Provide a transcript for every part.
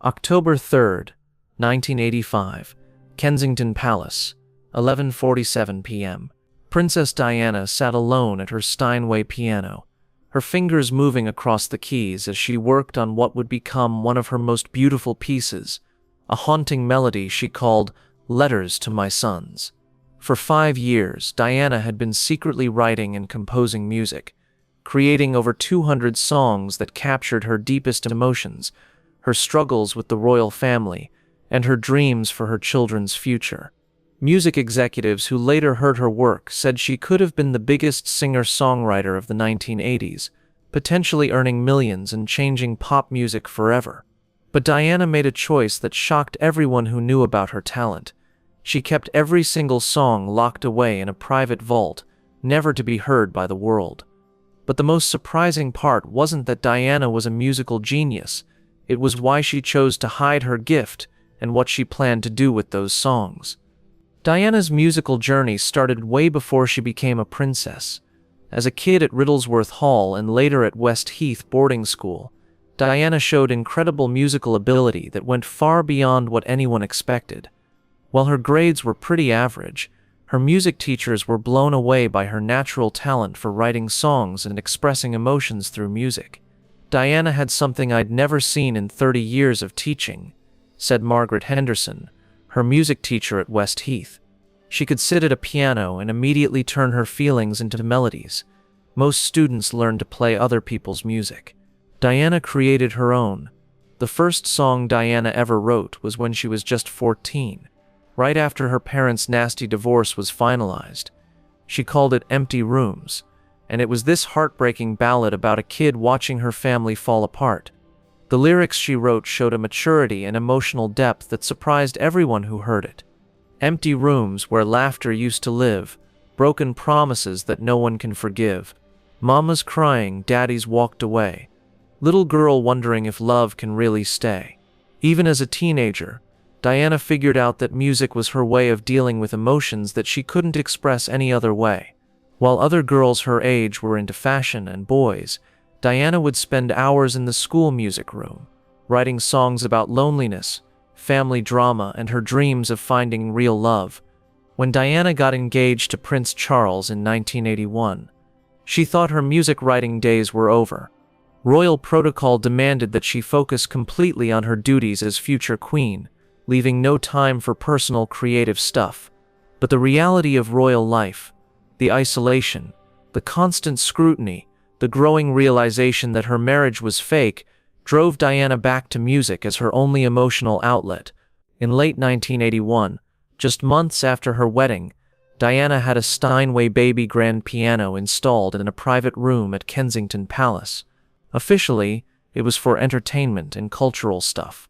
October 3rd, 1985, Kensington Palace, 11:47 p.m. Princess Diana sat alone at her Steinway piano, her fingers moving across the keys as she worked on what would become one of her most beautiful pieces, a haunting melody she called Letters to My Sons. For 5 years, Diana had been secretly writing and composing music, creating over 200 songs that captured her deepest emotions, her struggles with the royal family, and her dreams for her children's future. Music executives who later heard her work said she could have been the biggest singer-songwriter of the 1980s, potentially earning millions and changing pop music forever. But Diana made a choice that shocked everyone who knew about her talent. She kept every single song locked away in a private vault, never to be heard by the world. But the most surprising part wasn't that Diana was a musical genius. It was why she chose to hide her gift and what she planned to do with those songs. Diana's musical journey started way before she became a princess. As a kid at Riddlesworth Hall and later at West Heath boarding school, Diana showed incredible musical ability that went far beyond what anyone expected. While her grades were pretty average, her music teachers were blown away by her natural talent for writing songs and expressing emotions through music. "Diana had something I'd never seen in 30 years of teaching," said Margaret Henderson, her music teacher at West Heath. She could sit at a piano and immediately turn her feelings into melodies. Most students learned to play other people's music. Diana created her own. The first song Diana ever wrote was when she was just 14, right after her parents' nasty divorce was finalized. She called it Empty Rooms, and it was this heartbreaking ballad about a kid watching her family fall apart. The lyrics she wrote showed a maturity and emotional depth that surprised everyone who heard it. Empty rooms where laughter used to live, broken promises that no one can forgive. Mama's crying, daddy's walked away. Little girl wondering if love can really stay. Even as a teenager, Diana figured out that music was her way of dealing with emotions that she couldn't express any other way. While other girls her age were into fashion and boys, Diana would spend hours in the school music room, writing songs about loneliness, family drama, and her dreams of finding real love. When Diana got engaged to Prince Charles in 1981, she thought her music writing days were over. Royal protocol demanded that she focus completely on her duties as future queen, leaving no time for personal creative stuff. But the reality of royal life, the isolation, the constant scrutiny, the growing realization that her marriage was fake, drove Diana back to music as her only emotional outlet. In late 1981, just months after her wedding, Diana had a Steinway baby grand piano installed in a private room at Kensington Palace. Officially, it was for entertainment and cultural stuff.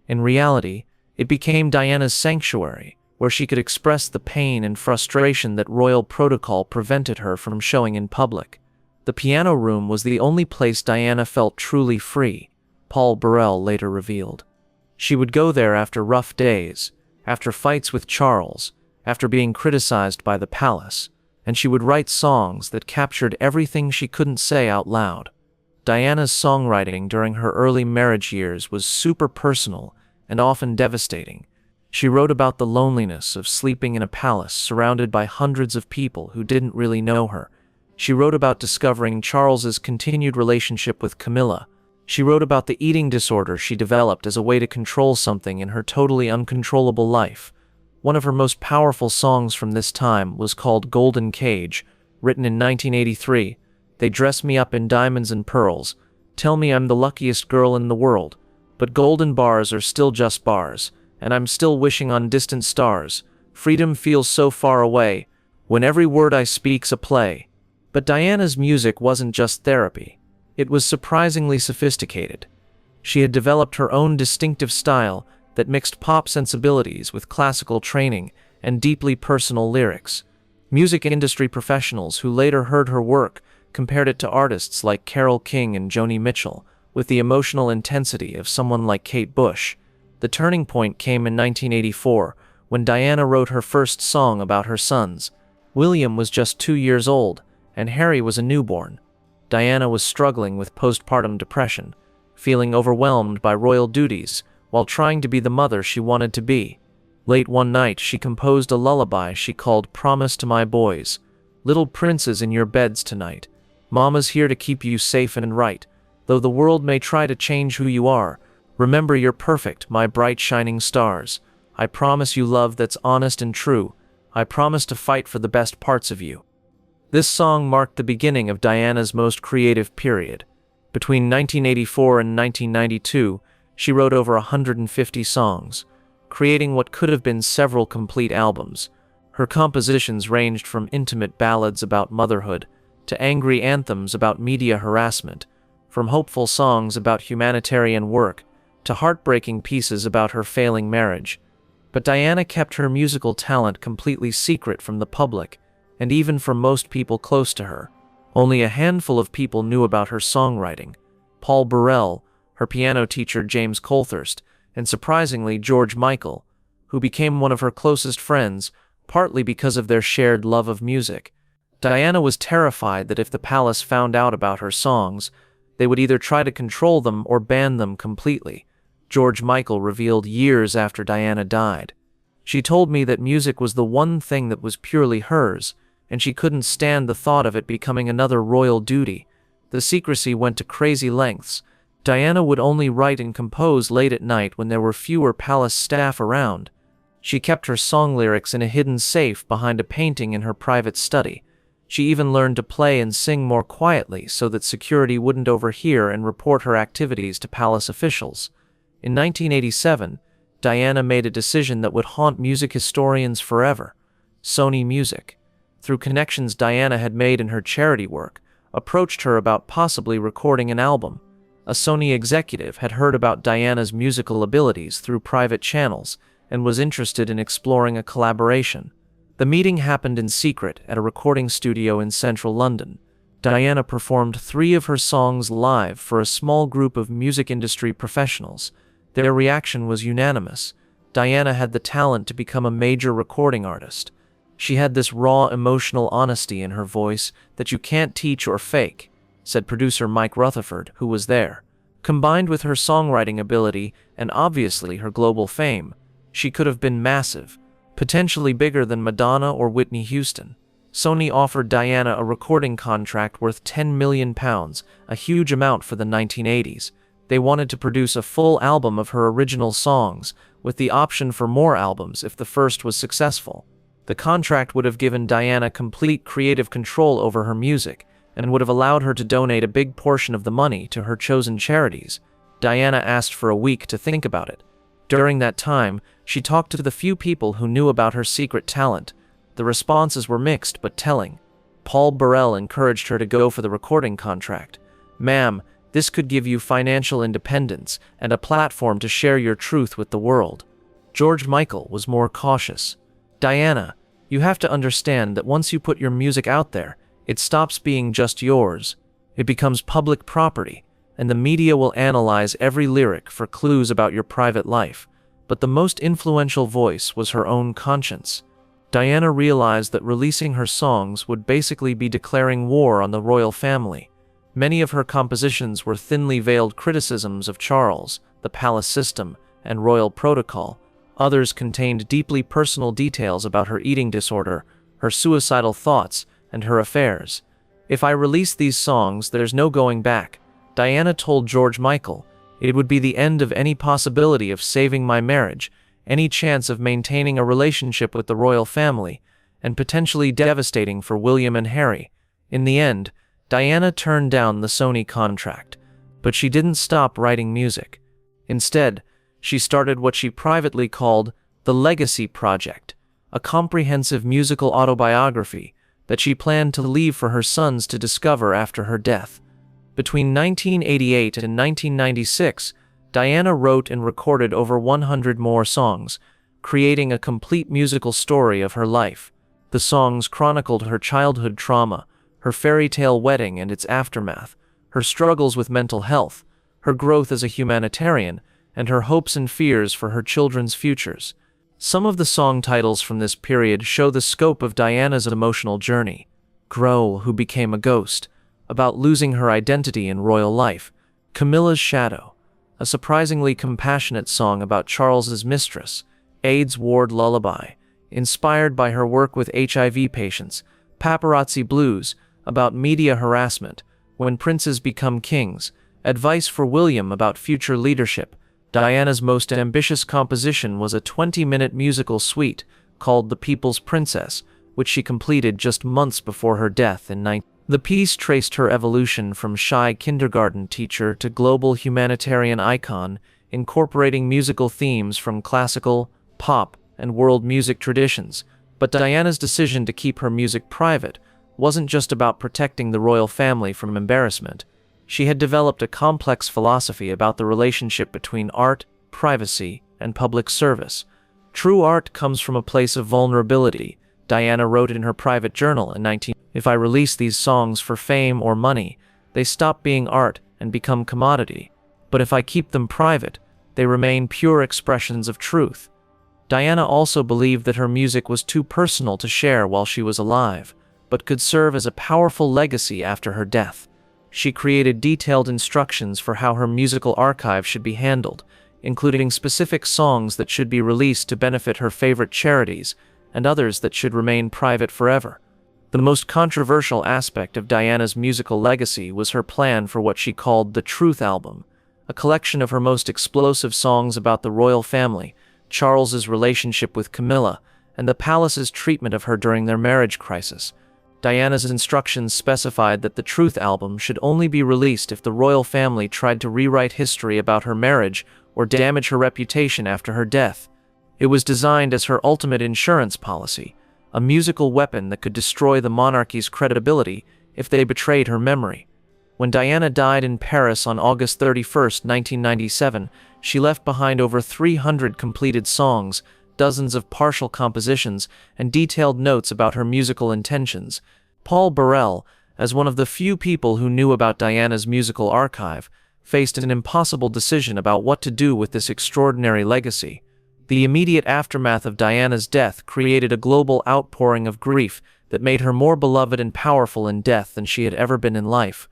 In reality, it became Diana's sanctuary, where she could express the pain and frustration that royal protocol prevented her from showing in public. The piano room was the only place Diana felt truly free, Paul Burrell later revealed. She would go there after rough days, after fights with Charles, after being criticized by the palace, and she would write songs that captured everything she couldn't say out loud. Diana's songwriting during her early marriage years was super personal and often devastating. She wrote about the loneliness of sleeping in a palace surrounded by hundreds of people who didn't really know her. She wrote about discovering Charles's continued relationship with Camilla. She wrote about the eating disorder she developed as a way to control something in her totally uncontrollable life. One of her most powerful songs from this time was called Golden Cage, written in 1983. "They dress me up in diamonds and pearls, tell me I'm the luckiest girl in the world, but golden bars are still just bars, and I'm still wishing on distant stars. Freedom feels so far away, when every word I speak's a play." But Diana's music wasn't just therapy. It was surprisingly sophisticated. She had developed her own distinctive style that mixed pop sensibilities with classical training and deeply personal lyrics. Music industry professionals who later heard her work compared it to artists like Carole King and Joni Mitchell, with the emotional intensity of someone like Kate Bush. The turning point came in 1984, when Diana wrote her first song about her sons. William was just 2 years old, and Harry was a newborn. Diana was struggling with postpartum depression, feeling overwhelmed by royal duties, while trying to be the mother she wanted to be. Late one night, she composed a lullaby she called Promise to My Boys. Little princes in your beds tonight. Mama's here to keep you safe and right. Though the world may try to change who you are, remember you're perfect, my bright shining stars. I promise you love that's honest and true. I promise to fight for the best parts of you. This song marked the beginning of Diana's most creative period. Between 1984 and 1992, she wrote over 150 songs, creating what could have been several complete albums. Her compositions ranged from intimate ballads about motherhood to angry anthems about media harassment, from hopeful songs about humanitarian work to heartbreaking pieces about her failing marriage. But Diana kept her musical talent completely secret from the public, and even from most people close to her. Only a handful of people knew about her songwriting: Paul Burrell, her piano teacher James Colthurst, and surprisingly George Michael, who became one of her closest friends, partly because of their shared love of music. Diana was terrified that if the palace found out about her songs, they would either try to control them or ban them completely. George Michael revealed years after Diana died. She told me that music was the one thing that was purely hers, and she couldn't stand the thought of it becoming another royal duty. The secrecy went to crazy lengths. Diana would only write and compose late at night when there were fewer palace staff around. She kept her song lyrics in a hidden safe behind a painting in her private study. She even learned to play and sing more quietly so that security wouldn't overhear and report her activities to palace officials. In 1987, Diana made a decision that would haunt music historians forever: Sony Music, through connections Diana had made in her charity work, approached her about possibly recording an album. A Sony executive had heard about Diana's musical abilities through private channels and was interested in exploring a collaboration. The meeting happened in secret at a recording studio in central London. Diana performed 3 of her songs live for a small group of music industry professionals. Their reaction was unanimous. Diana had the talent to become a major recording artist. She had this raw emotional honesty in her voice that you can't teach or fake, said producer Mike Rutherford, who was there. Combined with her songwriting ability and obviously her global fame, she could have been massive, potentially bigger than Madonna or Whitney Houston. Sony offered Diana a recording contract worth £10 million, a huge amount for the 1980s. They wanted to produce a full album of her original songs, with the option for more albums if the first was successful. The contract would have given Diana complete creative control over her music, and would have allowed her to donate a big portion of the money to her chosen charities. Diana asked for a week to think about it. During that time, she talked to the few people who knew about her secret talent. The responses were mixed but telling. Paul Burrell encouraged her to go for the recording contract. "Ma'am, this could give you financial independence and a platform to share your truth with the world." George Michael was more cautious. "Diana, you have to understand that once you put your music out there, it stops being just yours. It becomes public property, and the media will analyze every lyric for clues about your private life." But the most influential voice was her own conscience. Diana realized that releasing her songs would basically be declaring war on the royal family. Many of her compositions were thinly veiled criticisms of Charles, the palace system, and royal protocol. Others contained deeply personal details about her eating disorder, her suicidal thoughts, and her affairs. "If I release these songs, there's no going back," Diana told George Michael. "It would be the end of any possibility of saving my marriage, any chance of maintaining a relationship with the royal family, and potentially devastating for William and Harry." In the end, Diana turned down the Sony contract, but she didn't stop writing music. Instead, she started what she privately called the Legacy Project, a comprehensive musical autobiography that she planned to leave for her sons to discover after her death. Between 1988 and 1996, Diana wrote and recorded over 100 more songs, creating a complete musical story of her life. The songs chronicled her childhood trauma, her fairy tale wedding and its aftermath, her struggles with mental health, her growth as a humanitarian, and her hopes and fears for her children's futures. Some of the song titles from this period show the scope of Diana's emotional journey. Carole, Who Became a Ghost, about losing her identity in royal life; Camilla's Shadow, a surprisingly compassionate song about Charles's mistress, AIDS ward lullaby, inspired by her work with HIV patients, Paparazzi Blues, about media harassment, When Princes Become Kings, advice for William about future leadership. Diana's most ambitious composition was a 20-minute musical suite called The People's Princess, which she completed just months before her death in 19... The piece traced her evolution from shy kindergarten teacher to global humanitarian icon, incorporating musical themes from classical, pop, and world music traditions. But Diana's decision to keep her music private wasn't just about protecting the royal family from embarrassment. She had developed a complex philosophy about the relationship between art, privacy, and public service. True art comes from a place of vulnerability, Diana wrote in her private journal in 19... If I release these songs for fame or money, they stop being art and become commodity. But if I keep them private, they remain pure expressions of truth. Diana also believed that her music was too personal to share while she was alive, but could serve as a powerful legacy after her death. She created detailed instructions for how her musical archive should be handled, including specific songs that should be released to benefit her favorite charities, and others that should remain private forever. The most controversial aspect of Diana's musical legacy was her plan for what she called the Truth Album, a collection of her most explosive songs about the royal family, Charles's relationship with Camilla, and the palace's treatment of her during their marriage crisis. Diana's instructions specified that the Truth Album should only be released if the royal family tried to rewrite history about her marriage or damage her reputation after her death. It was designed as her ultimate insurance policy, a musical weapon that could destroy the monarchy's credibility if they betrayed her memory. When Diana died in Paris on August 31, 1997, she left behind over 300 completed songs, dozens of partial compositions, and detailed notes about her musical intentions. Paul Burrell, as one of the few people who knew about Diana's musical archive, faced an impossible decision about what to do with this extraordinary legacy. The immediate aftermath of Diana's death created a global outpouring of grief that made her more beloved and powerful in death than she had ever been in life.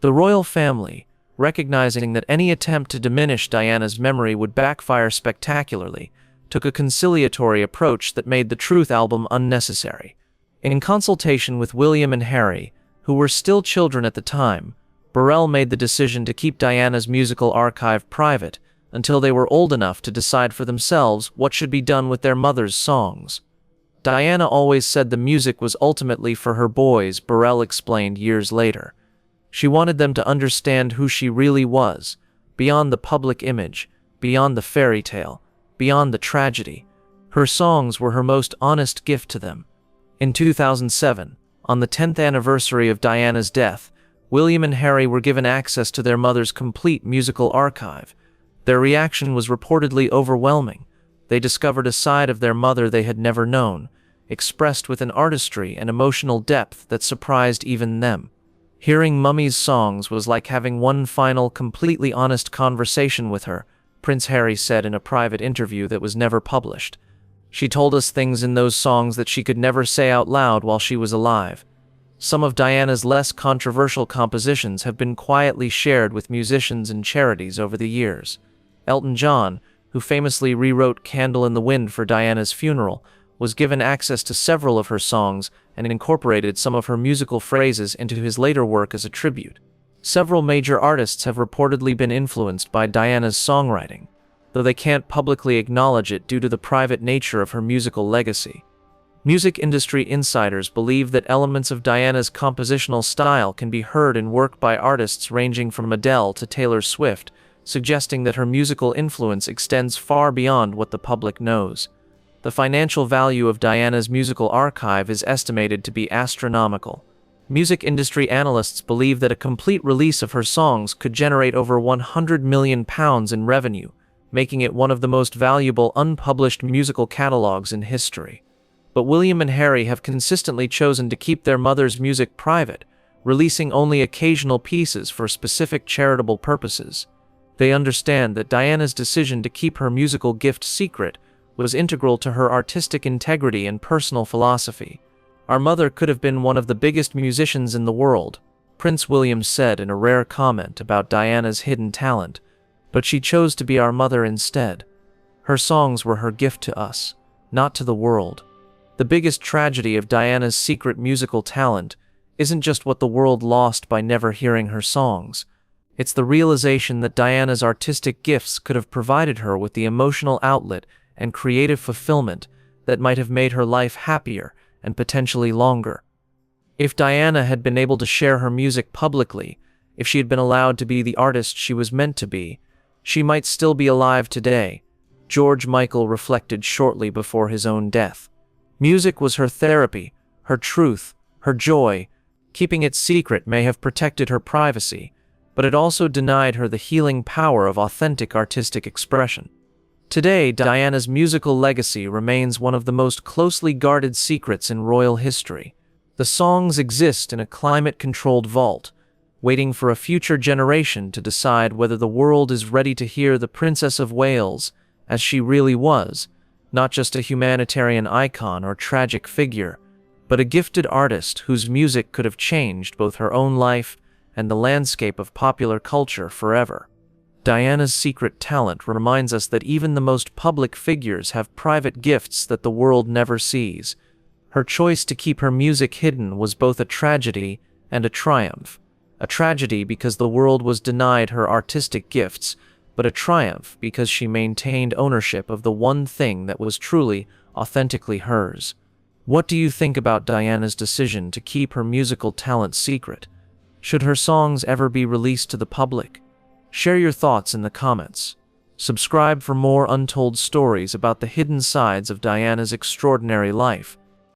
The royal family, recognizing that any attempt to diminish Diana's memory would backfire spectacularly, took a conciliatory approach that made the Truth Album unnecessary. In consultation with William and Harry, who were still children at the time, Burrell made the decision to keep Diana's musical archive private until they were old enough to decide for themselves what should be done with their mother's songs. Diana always said the music was ultimately for her boys, Burrell explained years later. She wanted them to understand who she really was, beyond the public image, beyond the fairy tale, beyond the tragedy. Her songs were her most honest gift to them. In 2007, on the 10th anniversary of Diana's death, William and Harry were given access to their mother's complete musical archive. Their reaction was reportedly overwhelming. They discovered a side of their mother they had never known, expressed with an artistry and emotional depth that surprised even them. Hearing Mummy's songs was like having one final, completely honest conversation with her, Prince Harry said in a private interview that was never published. She told us things in those songs that she could never say out loud while she was alive. Some of Diana's less controversial compositions have been quietly shared with musicians and charities over the years. Elton John, who famously rewrote Candle in the Wind for Diana's funeral, was given access to several of her songs and incorporated some of her musical phrases into his later work as a tribute. Several major artists have reportedly been influenced by Diana's songwriting, though they can't publicly acknowledge it due to the private nature of her musical legacy. Music industry insiders believe that elements of Diana's compositional style can be heard in work by artists ranging from Adele to Taylor Swift, suggesting that her musical influence extends far beyond what the public knows. The financial value of Diana's musical archive is estimated to be astronomical. Music industry analysts believe that a complete release of her songs could generate over £100 million in revenue, making it one of the most valuable unpublished musical catalogs in history. But William and Harry have consistently chosen to keep their mother's music private, releasing only occasional pieces for specific charitable purposes. They understand that Diana's decision to keep her musical gift secret was integral to her artistic integrity and personal philosophy. "Our mother could have been one of the biggest musicians in the world," Prince William said in a rare comment about Diana's hidden talent. But she chose to be our mother instead. Her songs were her gift to us, not to the world. The biggest tragedy of Diana's secret musical talent isn't just what the world lost by never hearing her songs. It's the realization that Diana's artistic gifts could have provided her with the emotional outlet and creative fulfillment that might have made her life happier and potentially longer. If Diana had been able to share her music publicly, if she had been allowed to be the artist she was meant to be, she might still be alive today, George Michael reflected shortly before his own death. Music was her therapy, her truth, her joy. Keeping it secret may have protected her privacy, but it also denied her the healing power of authentic artistic expression. Today, Diana's musical legacy remains one of the most closely guarded secrets in royal history. The songs exist in a climate-controlled vault, waiting for a future generation to decide whether the world is ready to hear the Princess of Wales as she really was, not just a humanitarian icon or tragic figure, but a gifted artist whose music could have changed both her own life and the landscape of popular culture forever. Diana's secret talent reminds us that even the most public figures have private gifts that the world never sees. Her choice to keep her music hidden was both a tragedy and a triumph. A tragedy because the world was denied her artistic gifts, but a triumph because she maintained ownership of the one thing that was truly, authentically hers. What do you think about Diana's decision to keep her musical talent secret? Should her songs ever be released to the public? Share your thoughts in the comments. Subscribe for more untold stories about the hidden sides of Diana's extraordinary life.